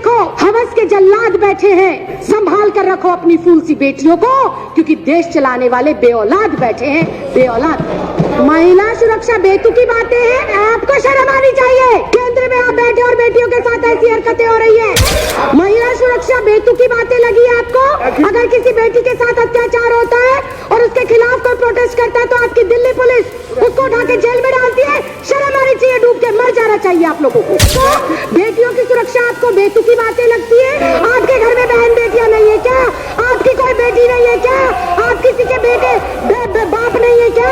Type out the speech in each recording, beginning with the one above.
देखो, हवस के जल्लाद बैठे हैं, संभाल कर रखो अपनी फूल सी बेटियों को, क्योंकि देश चलाने वाले बेऔलाद बैठे हैं, बेऔलाद। महिला सुरक्षा बेतुकी बातें हैं, आपको शर्म आनी चाहिए। केंद्र में आप बैठे और बेटियों के साथ ऐसी हरकतें हो रही है। महिला सुरक्षा बेतुकी बातें लगी है आपको? अगर किसी बेटी के साथ अत्याचार होता है और उसके खिलाफ कोई प्रोटेस्ट करता है तो आपकी दिल्ली पुलिस उसको उठा के जेल में डालती है। शर्म आनी चाहिए, डूब के मर जाना चाहिए आप लोगों को। तो बेटियों की सुरक्षा आपको बेतुकी बातें लगती है? आपके घर में बहन बेटियां नहीं है क्या? आपकी कोई बेटी नहीं है क्या? आप किसी के बेटे बाप नहीं है क्या?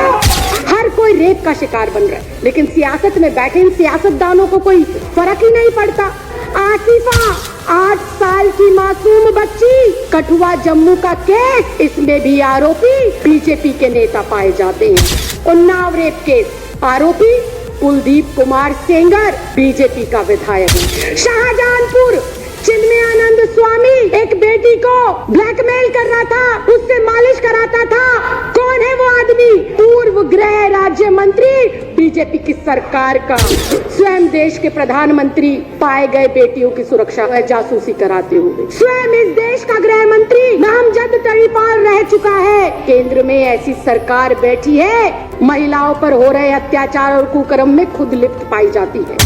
हर कोई रेप का शिकार बन रहा है, लेकिन सियासत में बैठे इन सियासतदानों को कोई फर्क ही नहीं पड़ता। आसिफा 8 साल की मासूम बच्ची, कठुआ जम्मू का केस, इसमें भी आरोपी बीजेपी के नेता पाए जाते हैं। उन्नाव रेप केस, आरोपी कुलदीप कुमार सेंगर, बीजेपी का विधायक। शाहजहांपुर चिन्मयानंद स्वामी एक बेटी को ब्लैकमेल कर रहा था, उससे मालिश कराता था। कौन है वो आदमी? पूर्व गृह राज्य मंत्री बीजेपी की सरकार का। स्वयं देश के प्रधानमंत्री पाए गए बेटियों की सुरक्षा व जासूसी कराते हुए। स्वयं इस देश का गृह मंत्री नामजद तड़ीपार रह चुका है। केंद्र में ऐसी सरकार बैठी है, महिलाओं पर हो रहे अत्याचार और कुकर्म में खुद लिप्त पाई जाती है।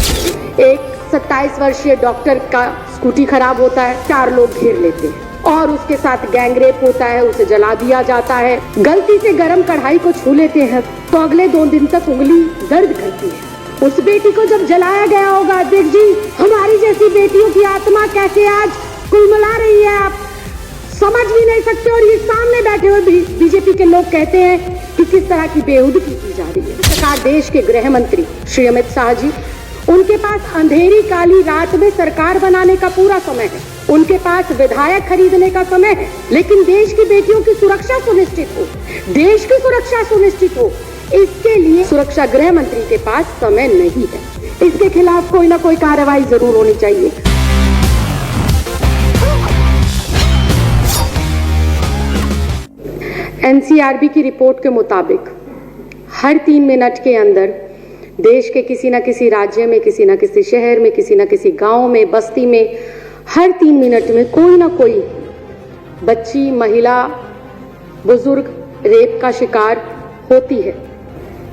एक 27 वर्षीय डॉक्टर का स्कूटी खराब होता है, 4 लोग घेर लेते हैं और उसके साथ गैंगरेप होता है, उसे जला दिया जाता है। गलती से गरम कढ़ाई को छू लेते हैं तो अगले 2 दिन तक उंगली दर्द करती है। उस बेटी को जब जलाया गया होगा, अध्यक्ष जी, हमारी जैसी बेटियों की आत्मा कैसे आज कुलमला रही है, आप समझ भी नहीं सकते। और ये सामने बैठे हुए बीजेपी के लोग कहते हैं कि किस तरह की बेहुदगी की जा रही है। सरकार, देश के गृह मंत्री श्री अमित शाह जी, उनके पास अंधेरी काली रात में सरकार बनाने का पूरा समय है, उनके पास विधायक खरीदने का समय है, लेकिन देश की बेटियों की सुरक्षा सुनिश्चित हो, देश की सुरक्षा सुनिश्चित हो, इसके लिए सुरक्षा गृह मंत्री के पास समय नहीं है। इसके खिलाफ कोई ना कोई कार्रवाई जरूर होनी चाहिए। एनसीआरबी की रिपोर्ट के मुताबिक हर 3 मिनट के अंदर देश के किसी न किसी राज्य में, किसी न किसी शहर में, किसी न किसी गांव में, बस्ती में, हर 3 मिनट में कोई ना कोई बच्ची, महिला, बुजुर्ग रेप का शिकार होती है।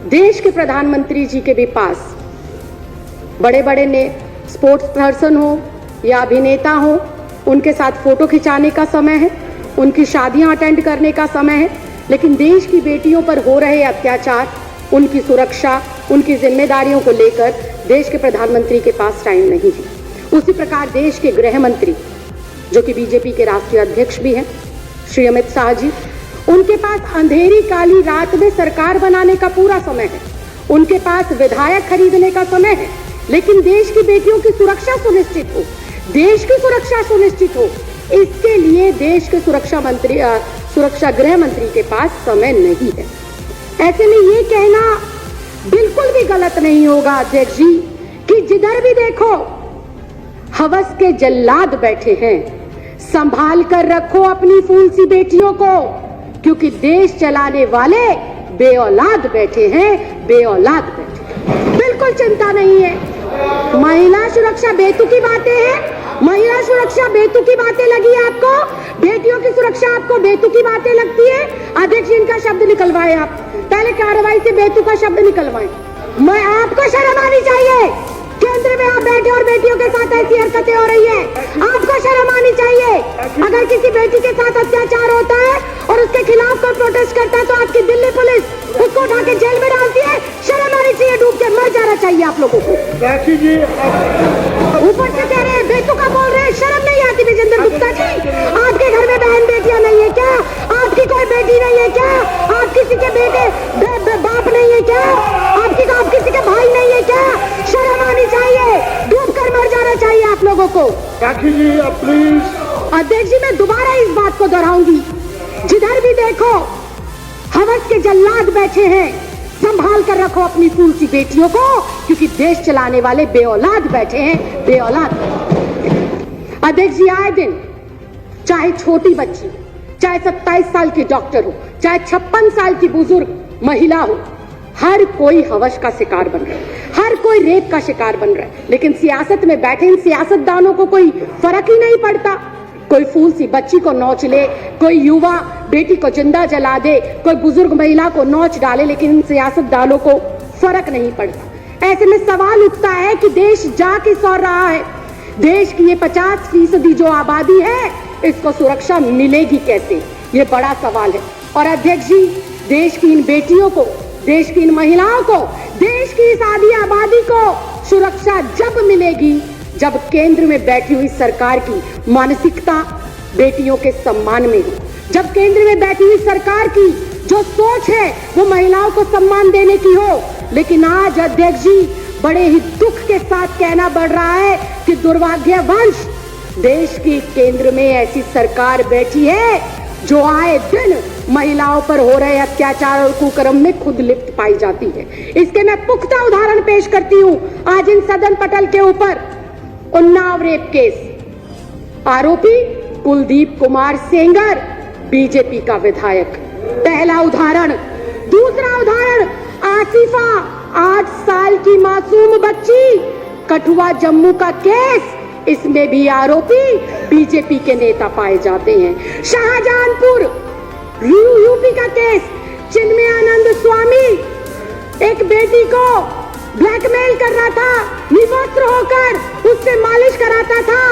देश के प्रधानमंत्री जी के भी पास बड़े बड़े ने स्पोर्ट्स पर्सन हो या अभिनेता हो, उनके साथ फोटो खिंचाने का समय है, उनकी शादियां अटेंड करने का समय है, लेकिन देश की बेटियों पर हो रहे अत्याचार, उनकी सुरक्षा, उनकी जिम्मेदारियों को लेकर देश के प्रधानमंत्री के पास टाइम नहीं है। उसी प्रकार देश के गृह मंत्री, जो कि बीजेपी के राष्ट्रीय अध्यक्ष भी हैं, श्री अमित शाह जी, उनके पास अंधेरी काली रात में सरकार बनाने का पूरा समय है, उनके पास विधायक खरीदने का समय है, लेकिन देश की बेटियों की सुरक्षा सुनिश्चित हो, देश की सुरक्षा सुनिश्चित हो, इसके लिए देश के सुरक्षा गृह मंत्री के पास समय नहीं है। ऐसे में ये कहना बिल्कुल भी गलत नहीं होगा, अध्यक्ष जी, कि जिधर भी देखो हवस के जल्लाद बैठे हैं, संभाल कर रखो अपनी फूल सी बेटियों को, क्योंकि देश चलाने वाले बेऔलाद बैठे हैं, बेऔलाद बैठे हैं। बिल्कुल चिंता नहीं है। महिला सुरक्षा बेतुकी बातें हैं, महिला सुरक्षा बेतुकी बातें लगी है आपको? बेटियों की सुरक्षा आपको बेतुकी बातें लगती है? अध्यक्ष, इनका शब्द निकलवाए आप, पहले कार्रवाई से बेतुका शब्द निकलवाएं। मैं आपको शर्म आनी चाहिए। केंद्र में आप बैठे और बेटियों के साथ ऐसी हरकतें हो रही है, आपको शर्म आनी चाहिए। अगर किसी बेटी के साथ अत्याचार होता है और उसके खिलाफ कोई प्रोटेस्ट करता है तो आपकी दिल्ली पुलिस उसको उठा के जेल में डालती है। शर्म आनी चाहिए, डूब के मर जाना चाहिए आप लोगों को। ऊपर से कह रहे हैं बेतुका बोल रहे हैं, शर्म नहीं आती विजेंद्र गुप्ता जी? आपके घर में बहन बेटियां नहीं है क्या? आपकी कोई बेटी नहीं है क्या? आप किसी के बेटे बाप नहीं है क्या? आप किसी के भाई नहीं है क्या? शर्म आनी चाहिए, डूब कर मर जाना चाहिए आप लोगों को। जी प्लीज। अध्यक्ष जी, मैं दोबारा इस बात को दोहराऊंगी, जिधर भी देखो हवस के जल्लाद बैठे हैं, संभाल कर रखो अपनी फूल सी बेटियों को, क्योंकि देश चलाने वाले बेऔलाद बैठे हैं, बेऔलाद। अध्यक्ष जी, आए दिन चाहे छोटी बच्ची, चाहे 27 साल की डॉक्टर हो, चाहे 56 साल की बुजुर्ग महिला हो, हर कोई हवस का शिकार बन रहा है, हर कोई रेप का शिकार बन रहा है, लेकिन सियासत में बैठे इन सियासतदानों को कोई फर्क ही नहीं पड़ता। कोई फूल सी बच्ची को नोच ले, कोई युवा बेटी को जिंदा जला दे, कोई बुजुर्ग महिला को नोच डाले, लेकिन इन सियासतदानों को फर्क नहीं पड़ता। ऐसे में सवाल उठता है कि देश जा किस ओर रहा है? देश की ये 50% जो आबादी है, इसको सुरक्षा मिलेगी कैसे? ये बड़ा सवाल है। और अध्यक्ष जी, देश की इन बेटियों को, देश की इन महिलाओं को, देश की इस आधी आबादी को सुरक्षा जब मिलेगी जब केंद्र में बैठी हुई सरकार की मानसिकता बेटियों के सम्मान में हो, जब केंद्र में बैठी हुई सरकार की जो सोच है वो महिलाओं को सम्मान देने की हो। लेकिन आज अध्यक्ष जी, बड़े ही दुख के साथ कहना पड़ रहा है कि दुर्भाग्यवश देश की केंद्र में ऐसी सरकार बैठी है जो आए दिन महिलाओं पर हो रहे अत्याचार और कुकर्म में खुद लिप्त पाई जाती है। इसके मैं पुख्ता उदाहरण पेश करती हूँ। आज इन सदन पटल के ऊपर उन्नाव रेप केस, आरोपी कुलदीप कुमार सेंगर, बीजेपी का विधायक, पहला उदाहरण। दूसरा उदाहरण, आसिफा 8 साल की मासूम बच्ची, कठुआ जम्मू का केस, इसमें भी आरोपी बीजेपी के नेता पाए जाते हैं। शाहजहांपुर यूपी का केस, चिन्मयानंद स्वामी एक बेटी को ब्लैकमेल कर रहा था, निवस्त्र होकर उससे मालिश कराता था।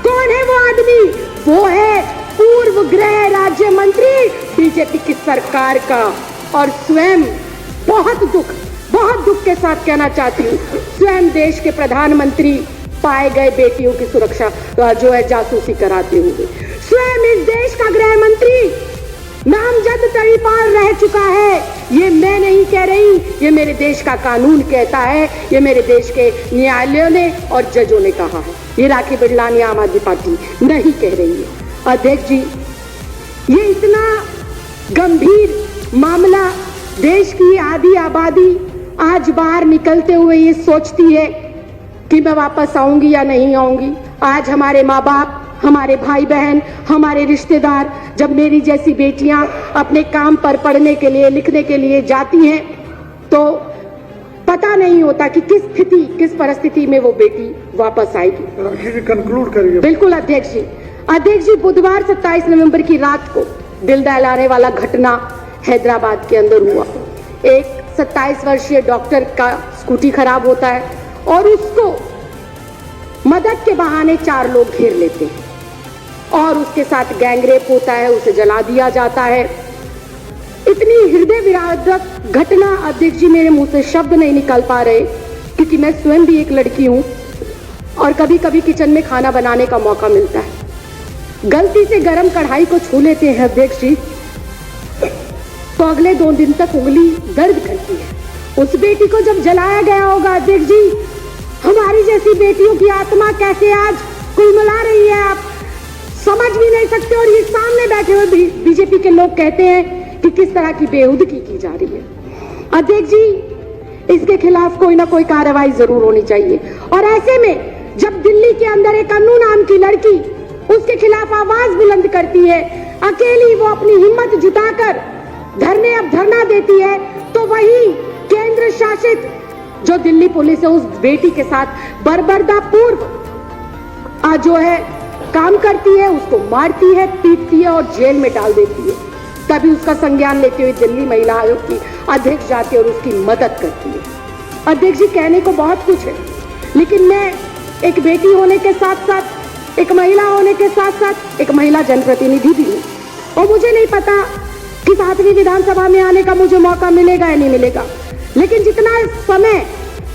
कौन है वो आदमी? वो है पूर्व गृह राज्य मंत्री बीजेपी की सरकार का। और स्वयं बहुत दुख के साथ कहना चाहती हूँ, स्वयं देश के प्रधानमंत्री पाए गए बेटियों की सुरक्षा जो है जासूसी कराते हुए। स्वयं इस देश का गृह मंत्री नामजद तड़ीपार रह चुका है। ये मैं नहीं कह रही, ये मेरे देश का कानून कहता है, ये मेरे देश के न्यायालयों ने और जजों ने कहा है। ये राखी बिरलानी आम आदमी पार्टी नहीं कह रही है। अध्यक्ष जी, ये इतना गंभीर मामला, देश की आधी आबादी आज बाहर निकलते हुए ये सोचती है कि मैं वापस आऊंगी या नहीं आऊंगी। आज हमारे माँ बाप, हमारे भाई बहन, हमारे रिश्तेदार, जब मेरी जैसी बेटियां अपने काम पर पढ़ने के लिए, लिखने के लिए जाती हैं, तो पता नहीं होता कि किस स्थिति, किस परिस्थिति में वो बेटी वापस आएगी। कंक्लूड करिए। बिल्कुल अध्यक्ष जी। अध्यक्ष जी, बुधवार 27 नवंबर की रात को दिल दहलाने वाला घटना हैदराबाद के अंदर हुआ। एक 27 वर्षीय डॉक्टर का स्कूटी खराब होता है और उसको मदद के बहाने 4 लोग घेर लेते हैं और उसके साथ गैंगरेप होता है, उसे जला दिया जाता है। इतनी हृदय विदारक घटना अध्यक्ष जी, मेरे मुंह से शब्द नहीं निकल पा रहे, क्योंकि मैं स्वयं भी एक लड़की हूं और कभी कभी किचन में खाना बनाने का मौका मिलता है। गलती से गरम कढ़ाई को छू लेते हैं अध्यक्ष जी, तो अगले 2 दिन तक उंगली दर्द करती है। उस बेटी को जब जलाया गया होगा अध्यक्ष जी, हमारी जैसी बेटियों की आत्मा कैसे आज कुलमुला रही है, आप समझ भी नहीं सकते। और ये सामने बैठे हुए बीजेपी के लोग कहते हैं कि किस तरह की बेहुदगी की जा रही है। अध्यक्ष जी, इसके खिलाफ कोई ना कोई कार्रवाई जरूर होनी चाहिए। और ऐसे में जब दिल्ली के अंदर एक अन्नू नाम की लड़की उसके खिलाफ आवाज बुलंद करती है, अकेली वो अपनी हिम्मत जुटाकर धरना देती है, तो वही केंद्र शासित जो दिल्ली पुलिस है उस बेटी के साथ बर्बरतापूर्व जो है काम करती है, उसको मारती है, पीटती है और जेल में डाल देती है। तभी उसका संज्ञान लेते हुए दिल्ली महिला आयोग की अध्यक्ष जाती है और उसकी मदद करती है। अध्यक्ष जी, कहने को बहुत कुछ है, लेकिन मैं एक बेटी होने के साथ साथ, एक महिला होने के साथ साथ एक महिला जनप्रतिनिधि भी हूँ और मुझे नहीं पता कि 7वीं विधानसभा में आने का मुझे मौका मिलेगा या नहीं मिलेगा। लेकिन जितना समय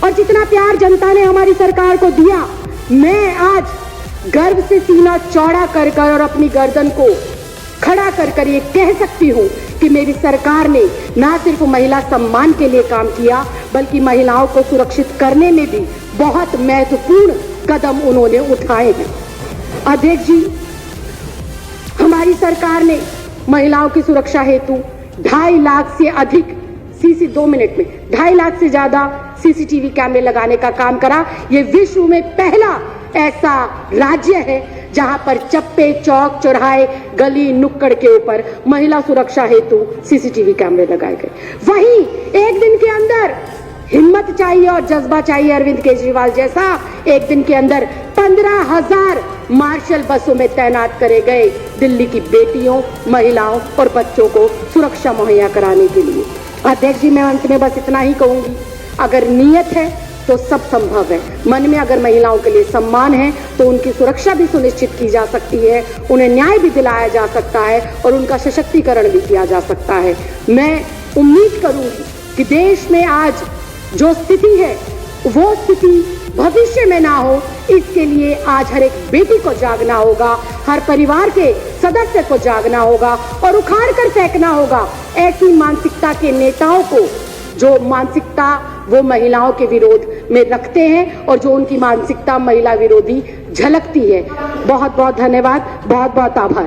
और जितना प्यार जनता ने हमारी सरकार को दिया, मैं आज गर्व से सीना चौड़ा कर कर और अपनी गर्दन को खड़ा कर कर ये कह सकती हूँ कि मेरी सरकार ने ना सिर्फ महिला सम्मान के लिए काम किया, बल्कि महिलाओं को सुरक्षित करने में भी बहुत महत्वपूर्ण कदम उन्होंने उठाए हैं। अध्यक्ष जी, हमारी सरकार ने महिलाओं की सुरक्षा हेतु 2.5 लाख से अधिक 2 मिनट में 2.5 लाख से ज्यादा सीसीटीवी कैमरे लगाने का काम करा। ये विश्व में पहला ऐसा राज्य है जहां पर चप्पे, चौक, चौराहे, गली, नुक्कड़ के ऊपर महिला सुरक्षा हेतु सीसीटीवी कैमरे लगाए गए। वहीं एक दिन के अंदर हिम्मत चाहिए और जज्बा चाहिए अरविंद केजरीवाल जैसा, एक दिन के अंदर 15,000 मार्शल बसों में तैनात करे गए दिल्ली की बेटियों, महिलाओं और बच्चों को सुरक्षा मुहैया कराने के लिए। अध्यक्ष जी, मैं अंत में बस इतना ही कहूंगी, अगर नीयत है तो सब संभव है। मन में अगर महिलाओं के लिए सम्मान है तो उनकी सुरक्षा भी सुनिश्चित की जा सकती है, उन्हें न्याय भी दिलाया जा सकता है और उनका सशक्तिकरण भी किया जा सकता है। मैं उम्मीद करूंगी कि देश में आज जो स्थिति है वो स्थिति भविष्य में ना हो, इसके लिए आज हर एक बेटी को जागना होगा, हर परिवार के सदस्य को जागना होगा और उखाड़ कर फेंकना होगा ऐसी मानसिकता के नेताओं को जो मानसिकता वो महिलाओं के विरोध में रखते हैं और जो उनकी मानसिकता महिला विरोधी झलकती है। बहुत बहुत धन्यवाद, बहुत बहुत आभार।